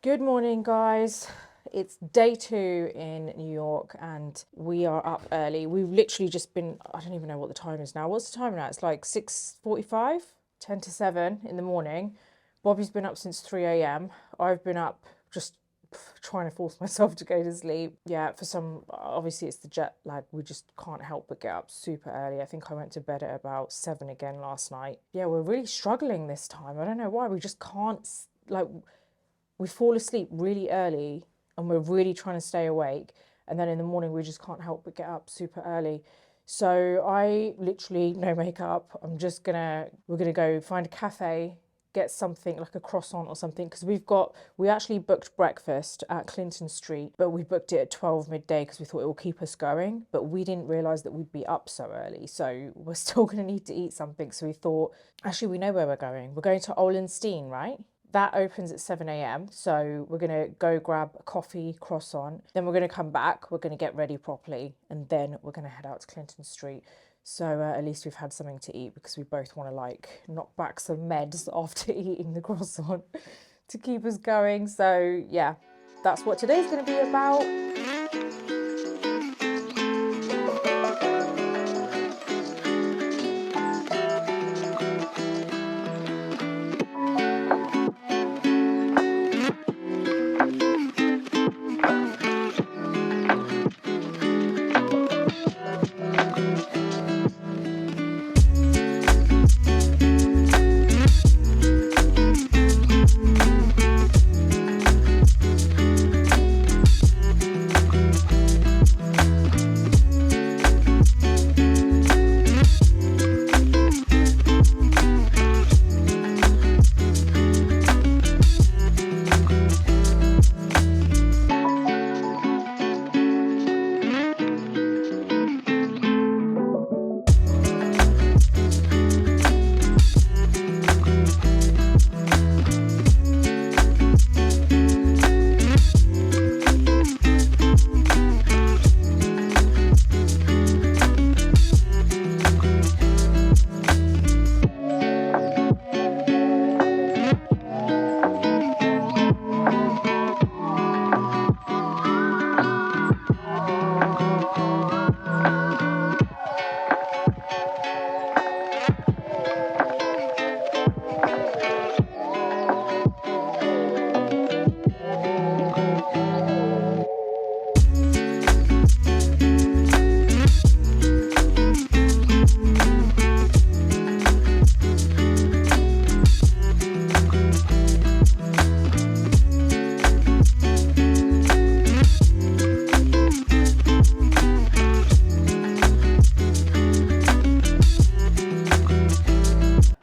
Good morning, guys. It's day 2 in New York and we are up early. We've literally just been, I don't even know what the time is now. What's the time now? It's like 6:45, 10 to 7 in the morning. Bobby's been up since 3 a.m. I've been up just trying to force myself to go to sleep. Yeah, obviously it's the jet lag. We just can't help but get up super early. I think I went to bed at about 7 again last night. Yeah, we're really struggling this time. I don't know why. We just can't, we fall asleep really early and we're really trying to stay awake. And then in the morning, we just can't help but get up super early. So I literally, no makeup. We're gonna go find a cafe, get something like a croissant or something. Because we actually booked breakfast at Clinton Street, but we booked it at 12 midday because we thought it will keep us going. But we didn't realize that we'd be up so early. So we're still gonna need to eat something. So we thought, actually, we know where we're going. We're going to Ole Steen, right? That opens at 7 a.m. So we're going to go grab a coffee, croissant. Then we're going to come back. We're going to get ready properly. And then we're going to head out to Clinton Street. So at least we've had something to eat because we both want to knock back some meds after eating the croissant to keep us going. So yeah, that's what today's going to be about.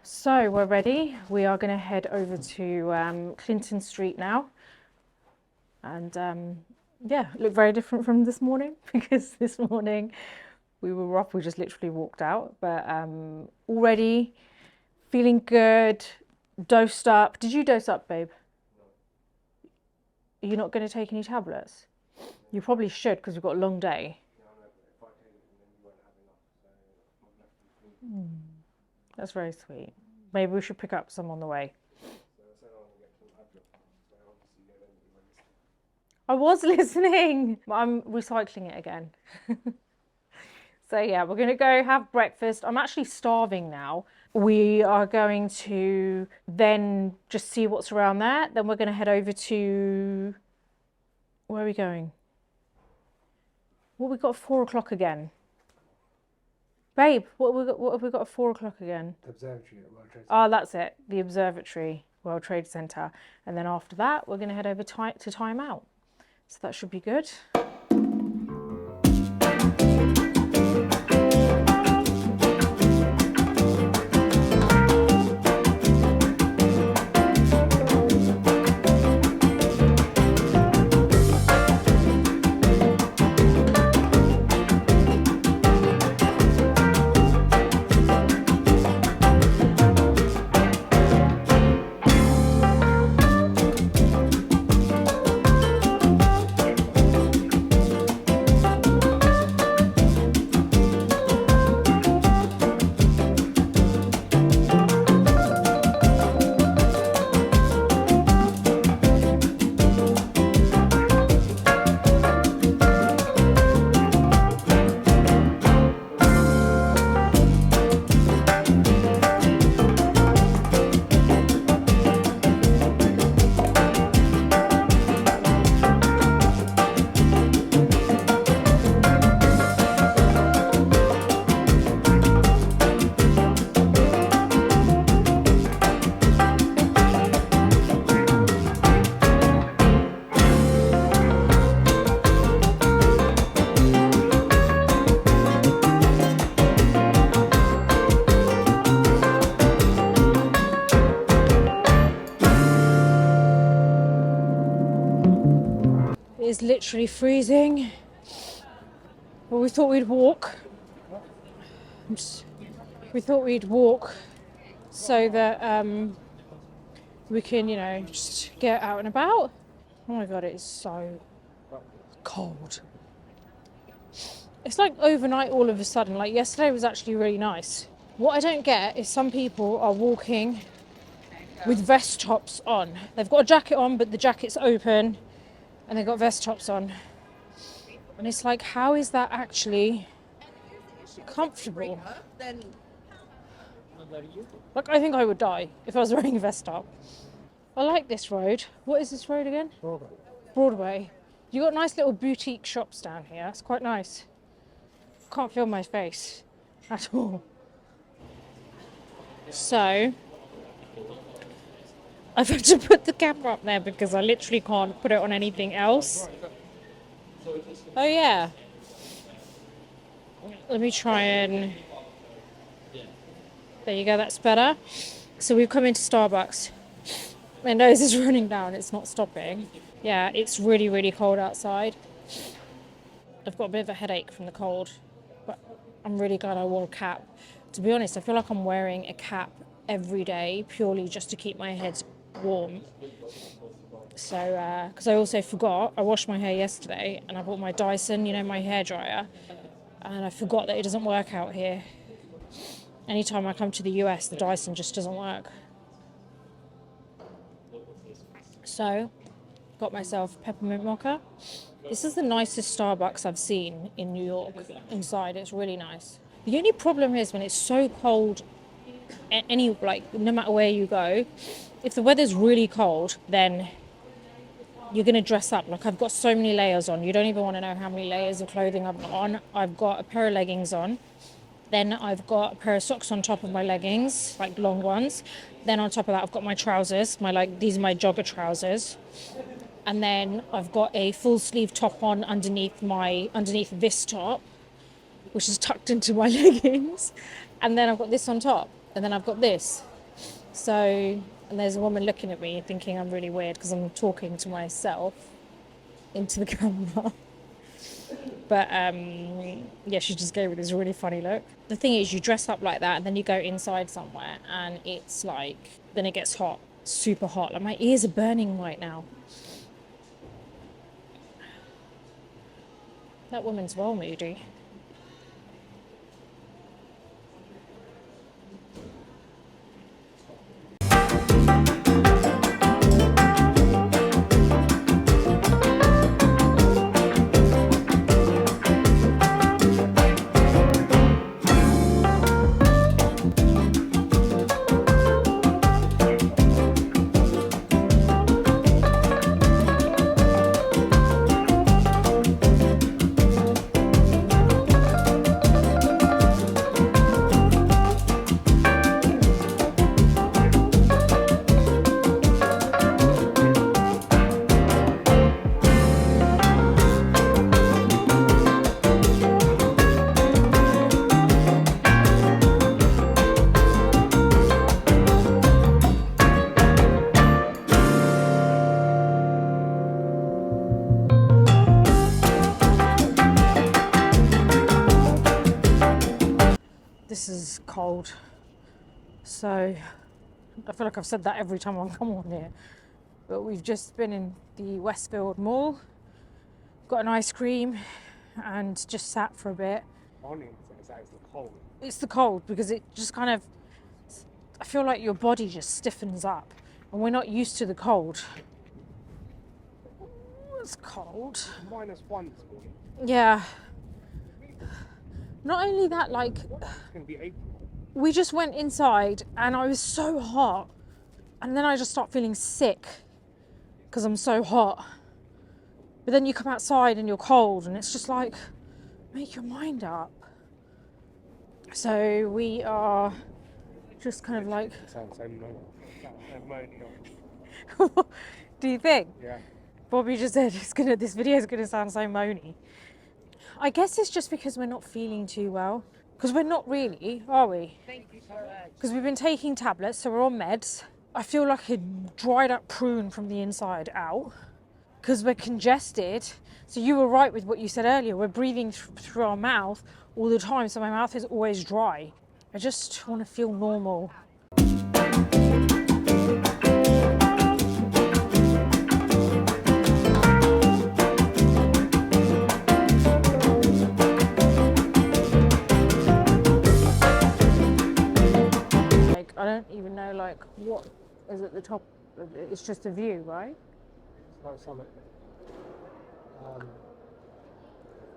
So we're ready. We are going to head over to Clinton Street now. And yeah, look very different from this morning because this morning we were off. We just literally walked out. But already feeling good, dosed up. Did you dose up, babe? No. Are you not going to take any tablets? No. You probably should because we've got a long day. That's very sweet. Maybe we should pick up some on the way. I was listening. I'm recycling it again. So yeah, we're going to go have breakfast. I'm actually starving now. We are going to then just see what's around there. Then we're going to head over to... Where are we going? Well, we got at 4 o'clock again. Babe, what have we got at 4 o'clock again? The observatory at World Trade Center. Oh, that's it. The observatory, World Trade Center. And then after that, we're going to head over to Time Out. So that should be good. is literally freezing. But we thought we'd walk. We thought we'd walk so that we can, you know, just get out and about. Oh my God, it is so cold. It's like overnight all of a sudden. Like yesterday was actually really nice. What I don't get is some people are walking with vest tops on. They've got a jacket on, but the jacket's open and they've got vest tops on. And it's like, how is that actually comfortable? Like, I think I would die if I was wearing a vest top. I like this road. What is this road again? Broadway. You got nice little boutique shops down here. It's quite nice. Can't feel my face at all. So I've had to put the camera up there because I literally can't put it on anything else. Oh yeah. Let me try and... There you go, that's better. So we've come into Starbucks. My nose is running down, it's not stopping. Yeah, it's really, really cold outside. I've got a bit of a headache from the cold, but I'm really glad I wore a cap. To be honest, I feel like I'm wearing a cap every day purely just to keep my head warm. So, because I also forgot, I washed my hair yesterday and I bought my Dyson, you know, my hairdryer, and I forgot that it doesn't work out here. Anytime I come to the US, the Dyson just doesn't work. So, got myself peppermint mocha. This is the nicest Starbucks I've seen in New York. Inside, it's really nice. The only problem is when it's so cold, no matter where you go, if the weather's really cold, then you're going to dress up. Like, I've got so many layers on. You don't even want to know how many layers of clothing I've got on. I've got a pair of leggings on. Then I've got a pair of socks on top of my leggings, like long ones. Then on top of that, I've got my trousers. These are my jogger trousers. And then I've got a full sleeve top on underneath this top, which is tucked into my leggings. And then I've got this on top. And then I've got this. So, and there's a woman looking at me thinking I'm really weird because I'm talking to myself into the camera. But yeah, she just gave me this really funny look. The thing is, you dress up like that and then you go inside somewhere and it's like, then it gets hot, super hot. Like, my ears are burning right now. That woman's well moody. This is cold, so I feel like I've said that every time I come on here, but we've just been in the Westfield Mall, got an ice cream and just sat for a bit. It's the cold. It's the cold because it just kind of, I feel like your body just stiffens up and we're not used to the cold. It's cold. -1 this morning. Yeah. Not only that, like, It's going to be April. we just went inside and I was so hot and then I just start feeling sick because I'm so hot. But then you come outside and you're cold and it's just like, make your mind up. So we are just kind of like... It sounds so moany. Do you think? Yeah. Bobby just said this video is gonna sound so moany. I guess it's just because we're not feeling too well. Because we're not really, are we? Thank you so much. Because we've been taking tablets, so we're on meds. I feel like a dried up prune from the inside out. because we're congested. So you were right with what you said earlier. We're breathing through our mouth all the time, so my mouth is always dry. I just want to feel normal. Like, I don't even know like what is at the top. It's just a view, right? It's like something.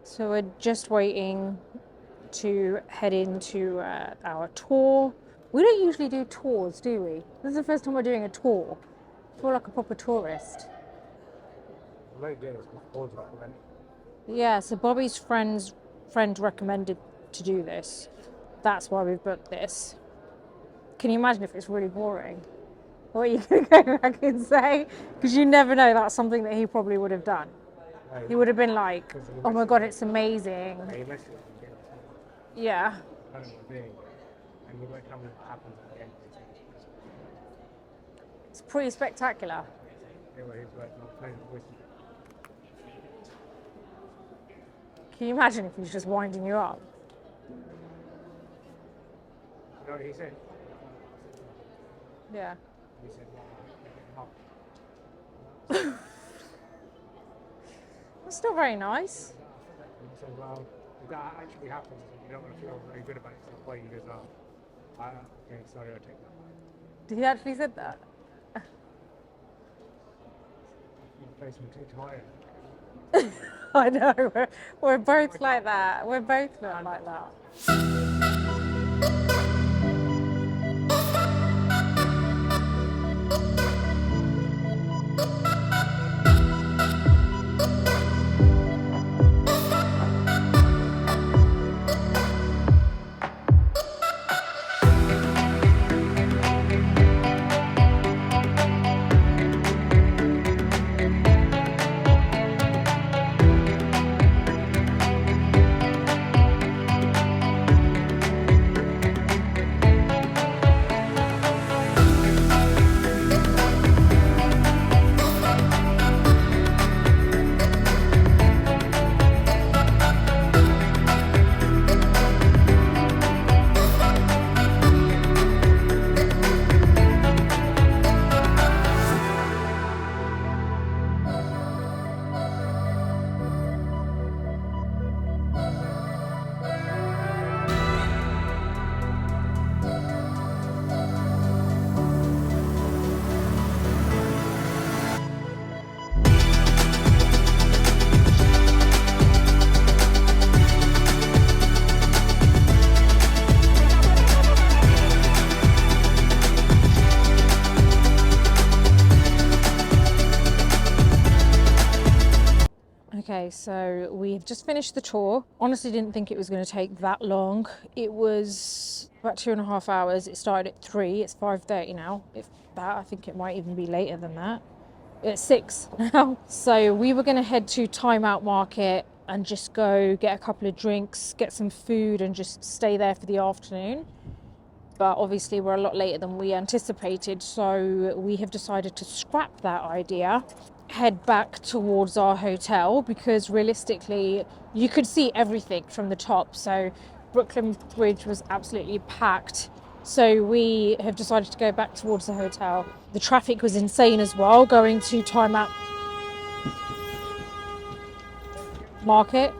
So we're just waiting to head into our tour. We don't usually do tours, do we? This is the first time we're doing a tour. I feel like a proper tourist. I'm not doing this before to recommend. Yeah, so Bobby's friend recommended to do this. That's why we've booked this. Can you imagine if it's really boring? What are you going to go back and say? Because you never know, that's something that he probably would have done. No, He would have been like, oh my God, it's amazing. you message them, you get it. Yeah. I don't know what they're doing. And you won't tell me what happens at the end. It's pretty spectacular. Anyway, he's like, not playing the whistle. Can you imagine if he's just winding you up? You know what he said? Yeah. He said, well, That's still very nice. he said, well, if that actually happens, you don't want to feel very good about it. So that's why he goes, oh, okay, sorry, I'll take that. Did he actually said that? You face me too tired. I know, we're both like that. We're both like that. Okay, so we've just finished the tour. Honestly, didn't think it was going to take that long. It was about 2.5 hours. It started at 3. It's 5:30 now. If that, I think it might even be later than that. It's 6 now. So we were going to head to Time Out Market and just go get a couple of drinks, get some food, and just stay there for the afternoon. But obviously we're a lot later than we anticipated, so we have decided to scrap that idea, head back towards our hotel, because realistically you could see everything from the top. So Brooklyn Bridge was absolutely packed. So we have decided to go back towards the hotel. The traffic was insane as well, going to Time Out Market.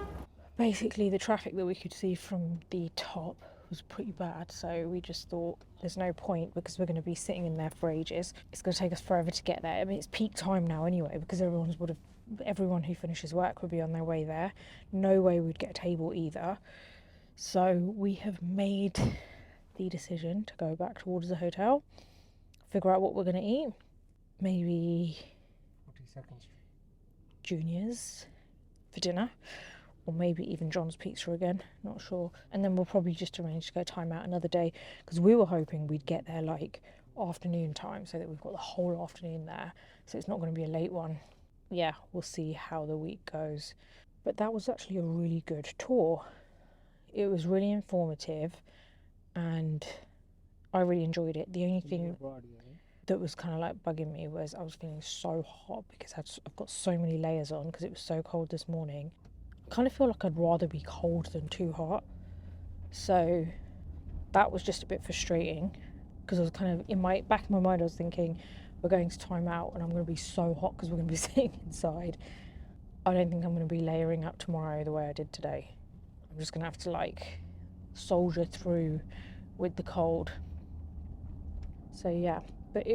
Basically the traffic that we could see from the top was pretty bad, so we just thought there's no point, because we're going to be sitting in there for ages. It's going to take us forever to get there. I mean, it's peak time now anyway, because everyone who finishes work would be on their way there. No way we'd get a table either. So we have made the decision to go back towards the hotel, figure out what we're going to eat. Maybe 42nd Street. Junior's for dinner, or maybe even John's Pizza again, not sure. And then we'll probably just arrange to go Time Out another day, because we were hoping we'd get there like afternoon time, so that we've got the whole afternoon there, so it's not going to be a late one. Yeah, we'll see how the week goes. But that was actually a really good tour. It was really informative and I really enjoyed it. The only thing... that was kind of like bugging me was I was feeling so hot because I've got so many layers on because it was so cold this morning. I kind of feel like I'd rather be cold than too hot. So that was just a bit frustrating because I was kind of, in my back of my mind, I was thinking, we're going to time out and I'm going to be so hot because we're going to be sitting inside. I don't think I'm going to be layering up tomorrow the way I did today. I'm just going to have to like soldier through with the cold. So yeah, but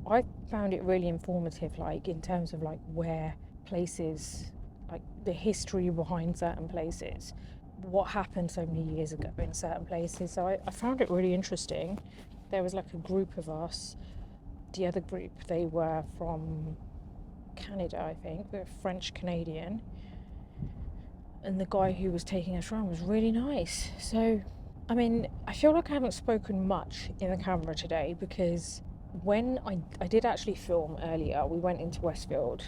I found it really informative, like in terms of like where places, like the history behind certain places, what happened so many years ago in certain places. So I found it really interesting. There was like a group of us. The other group, they were from Canada, I think. They were French Canadian. And the guy who was taking us around was really nice. So, I mean, I feel like I haven't spoken much in the camera today because when I did actually film earlier, we went into Westfield.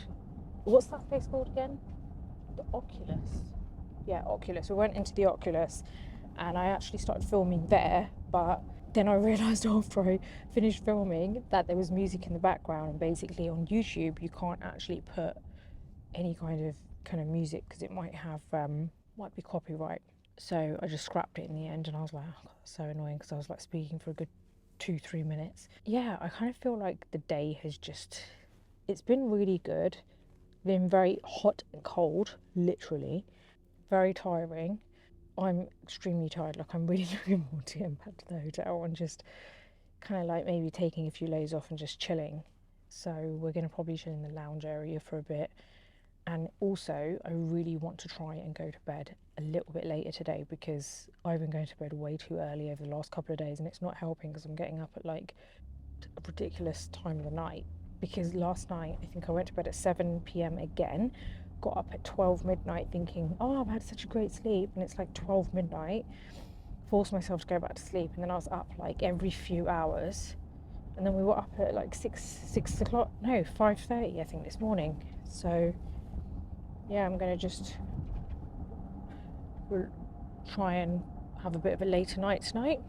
What's that place called again? The Oculus. Yeah, Oculus. We went into the Oculus and I actually started filming there, but then I realised after I finished filming that there was music in the background, and basically on YouTube you can't actually put any kind of music because it might be copyright. So I just scrapped it in the end, and I was like, oh God, that's so annoying because I was like speaking for a good 2-3 minutes. Yeah, I kind of feel like the day it's been really good. Been very hot and cold, literally. Very tiring. I'm extremely tired. Like, I'm really looking forward to getting back to the hotel and just kind of like maybe taking a few days off and just chilling. So we're going to probably chill in the lounge area for a bit. And also, I really want to try and go to bed a little bit later today because I've been going to bed way too early over the last couple of days, and it's not helping because I'm getting up at like a ridiculous time of the night. Because last night, I think I went to bed at 7 p.m. again, got up at 12 midnight thinking, oh, I've had such a great sleep, and it's like 12 midnight, forced myself to go back to sleep, and then I was up like every few hours, and then we were up at like 6 o'clock, no, 5:30 I think this morning. So yeah, I'm going to just try and have a bit of a later night tonight.